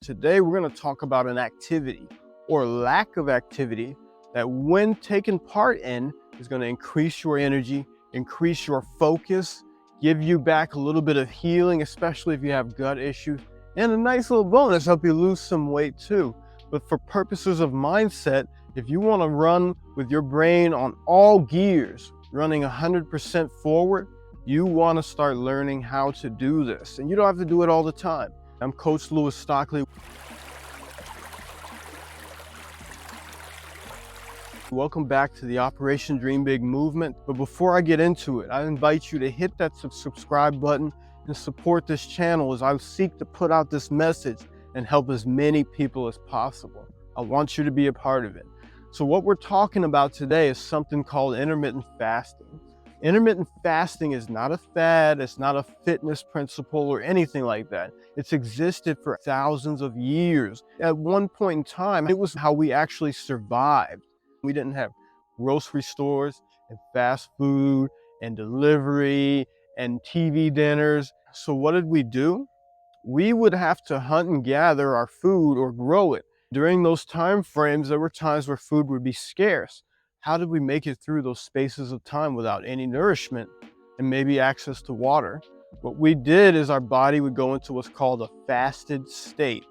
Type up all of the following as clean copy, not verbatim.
Today, we're going to talk about an activity or lack of activity that, when taken part in, is going to increase your energy, increase your focus, give you back a little bit of healing, especially if you have gut issues, and a nice little bonus, help you lose some weight too. But for purposes of mindset, if you want to run with your brain on all gears, running 100% forward, you want to start learning how to do this. And you don't have to do it all the time. I'm Coach Louis Stockley. Welcome back to the Operation Dream Big movement. But before I get into it, I invite you to hit that subscribe button and support this channel as I seek to put out this message and help as many people as possible. I want you to be a part of it. So what we're talking about today is something called intermittent fasting. Intermittent fasting is not a fad, it's not a fitness principle or anything like that. It's existed for thousands of years. At one point in time, it was how we actually survived. We didn't have grocery stores and fast food and delivery and TV dinners. So what did we do? We would have to hunt and gather our food or grow it. During those time frames, there were times where food would be scarce. How did we make it through those spaces of time without any nourishment and maybe access to water? What we did is our body would go into what's called a fasted state,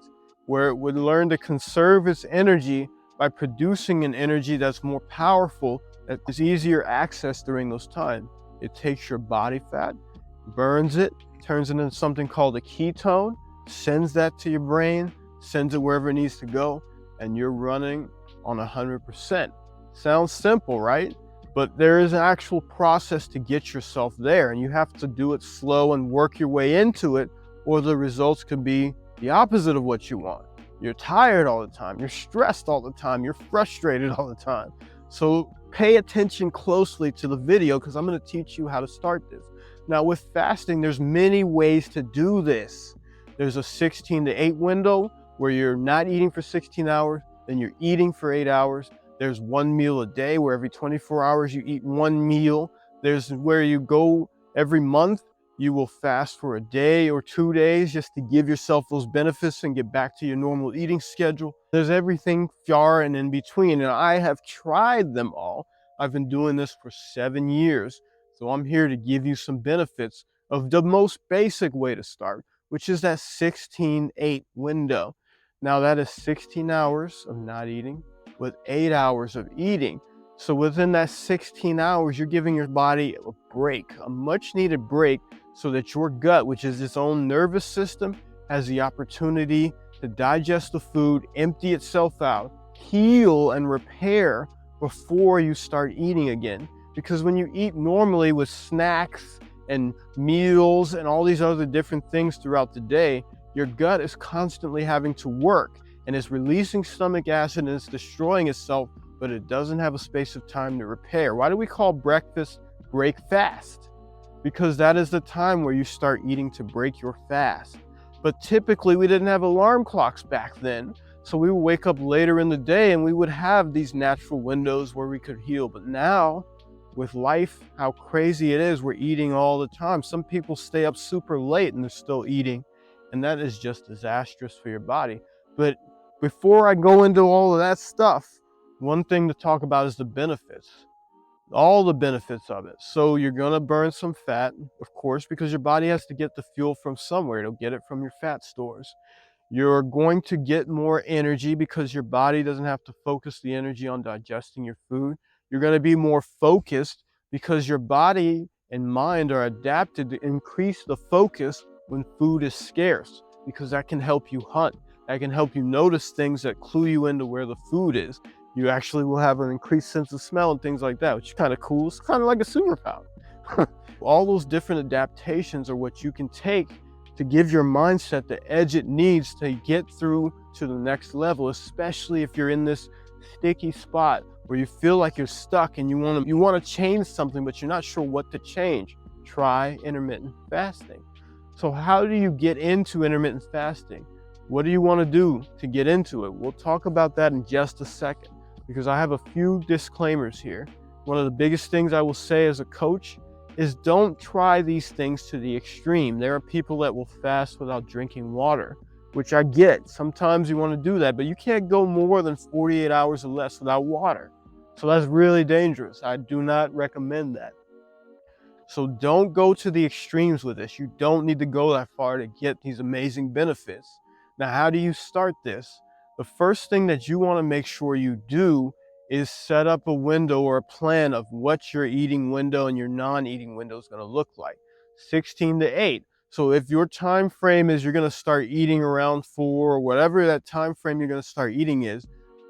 where it would learn to conserve its energy by producing an energy that's more powerful, that is easier access during those times. It takes your body fat, burns it, turns it into something called a ketone, sends that to your brain, sends it wherever it needs to go, and you're running on 100%. Sounds simple, right? But there is an actual process to get yourself there, and you have to do it slow and work your way into it, or the results could be the opposite of what you want. You're tired all the time, you're stressed all the time, you're frustrated all the time. So pay attention closely to the video because I'm going to teach you how to start this. Now with fasting, there's many ways to do this. There's a 16 to 8 window where you're not eating for 16 hours, then you're eating for 8 hours. There's one meal a day where every 24 hours you eat one meal. There's where you go every month, you will fast for a day or 2 days just to give yourself those benefits and get back to your normal eating schedule. There's everything far and in between, and I have tried them all. I've been doing this for 7 years, so I'm here to give you some benefits of the most basic way to start, which is that 16-8 window. Now that is 16 hours of not eating with 8 hours of eating. So within that 16 hours, you're giving your body a break, a much needed break, so that your gut, which is its own nervous system, has the opportunity to digest the food, empty itself out, heal and repair before you start eating again. Because when you eat normally with snacks and meals and all these other different things throughout the day, your gut is constantly having to work and it's releasing stomach acid and it's destroying itself, but it doesn't have a space of time to repair. Why do we call breakfast break fast? Because that is the time where you start eating to break your fast. But typically we didn't have alarm clocks back then, so we would wake up later in the day and we would have these natural windows where we could heal. But now, with life, how crazy it is, we're eating all the time. Some people stay up super late and they're still eating, and that is just disastrous for your body. But before I go into all of that stuff, one thing to talk about is the benefits. All the benefits of it. So you're going to burn some fat, of course, because your body has to get the fuel from somewhere. It'll get it from your fat stores. You're going to get more energy because your body doesn't have to focus the energy on digesting your food. You're going to be more focused because your body and mind are adapted to increase the focus when food is scarce, because that can help you hunt. That can help you notice things that clue you into where the food is. You actually will have an increased sense of smell and things like that, which is kind of cool. It's kind of like a superpower. All those different adaptations are what you can take to give your mindset the edge it needs to get through to the next level, especially if you're in this sticky spot where you feel like you're stuck and you want to change something, but you're not sure what to change. Try intermittent fasting. So how do you get into intermittent fasting? What do you want to do to get into it? We'll talk about that in just a second, because I have a few disclaimers here. One of the biggest things I will say as a coach is don't try these things to the extreme. There are people that will fast without drinking water. which I get. Sometimes you want to do that, but you can't go more than 48 hours or less without water. So that's really dangerous. I do not recommend that. So don't go to the extremes with this. You don't need to go that far to get these amazing benefits. Now, how do you start this? The first thing that you want to make sure you do is set up a window or a plan of what your eating window and your non-eating window is going to look like. 16 to 8. So if your time frame is you're going to start eating around 4 or whatever that time frame you're going to start eating is,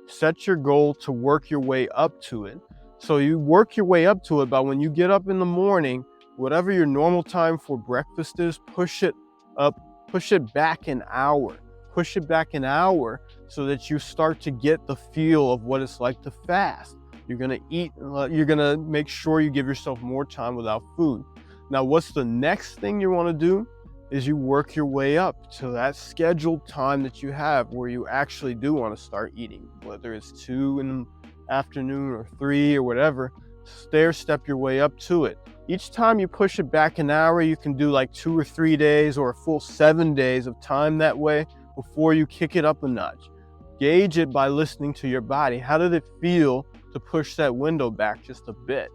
set your goal to work your way up to it. So you work your way up to it by when you get up in the morning, whatever your normal time for breakfast is, push it back an hour. Push it back an hour so that you start to get the feel of what it's like to fast. You're gonna eat, you're gonna make sure you give yourself more time without food. Now, what's the next thing you wanna do is you work your way up to that scheduled time that you have where you actually do wanna start eating, whether it's 2 in the afternoon or 3 or whatever. Stair step your way up to it. Each time you push it back an hour, you can do like 2 or 3 days or a full 7 days of time that way before you kick it up a notch. Gauge it by listening to your body. How did it feel to push that window back just a bit?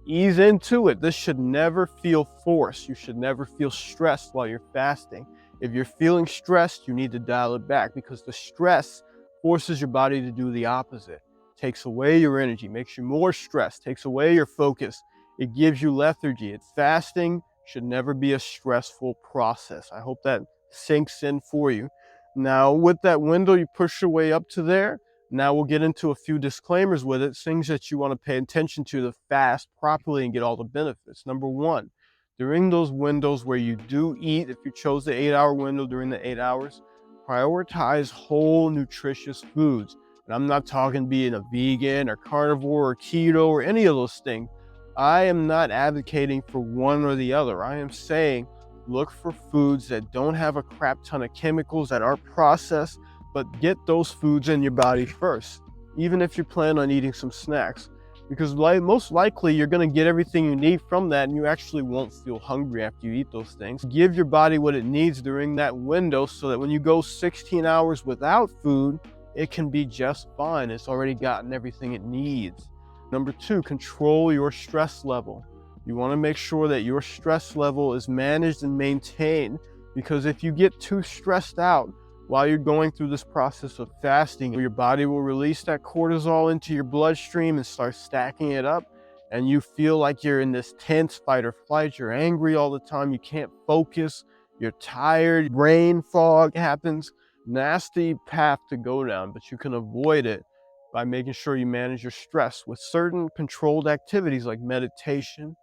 Ease into it. This should never feel forced. You should never feel stressed while you're fasting. If you're feeling stressed, you need to dial it back because the stress forces your body to do the opposite. Takes away your energy, makes you more stressed, takes away your focus. It gives you lethargy. Fasting should never be a stressful process. I hope that sinks in for you. Now, with that window, you push your way up to there. Now we'll get into a few disclaimers with it, things that you want to pay attention to fast properly and get all the benefits. Number one, during those windows where you do eat, if you chose the 8-hour window during the 8 hours, prioritize whole, nutritious foods. And I'm not talking being a vegan or carnivore or keto or any of those things. I am not advocating for one or the other. I am saying look for foods that don't have a crap ton of chemicals that are processed, but get those foods in your body first, even if you plan on eating some snacks. Because most likely you're going to get everything you need from that and you actually won't feel hungry after you eat those things. Give your body what it needs during that window so that when you go 16 hours without food, it can be just fine. It's already gotten everything it needs. Number two, control your stress level. You want to make sure that your stress level is managed and maintained, because if you get too stressed out while you're going through this process of fasting, your body will release that cortisol into your bloodstream and start stacking it up, and you feel like you're in this tense fight or flight. You're angry all the time. You can't focus. You're tired. Brain fog happens. Nasty path to go down, but you can avoid it by making sure you manage your stress with certain controlled activities like meditation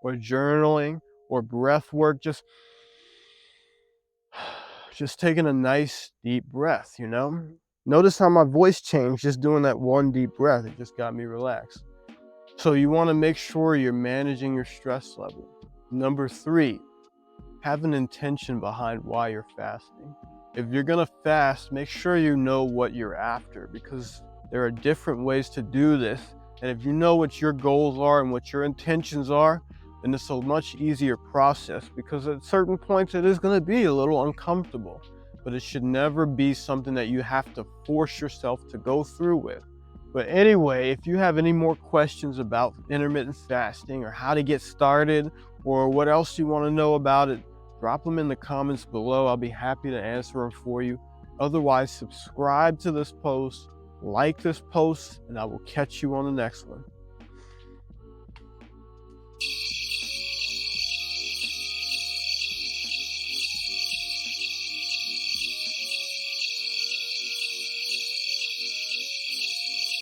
or journaling or breath work. Just taking a nice deep breath, you know? Notice how my voice changed just doing that one deep breath. It just got me relaxed. So you want to make sure you're managing your stress level. Number three, have an intention behind why you're fasting. If you're going to fast, make sure you know what you're after, because there are different ways to do this. And if you know what your goals are and what your intentions are, then it's a much easier process, because at certain points it is going to be a little uncomfortable, but it should never be something that you have to force yourself to go through with. But anyway, if you have any more questions about intermittent fasting or how to get started or what else you want to know about it, drop them in the comments below. I'll be happy to answer them for you. Otherwise, subscribe to this post, like this post, and I will catch you on the next one.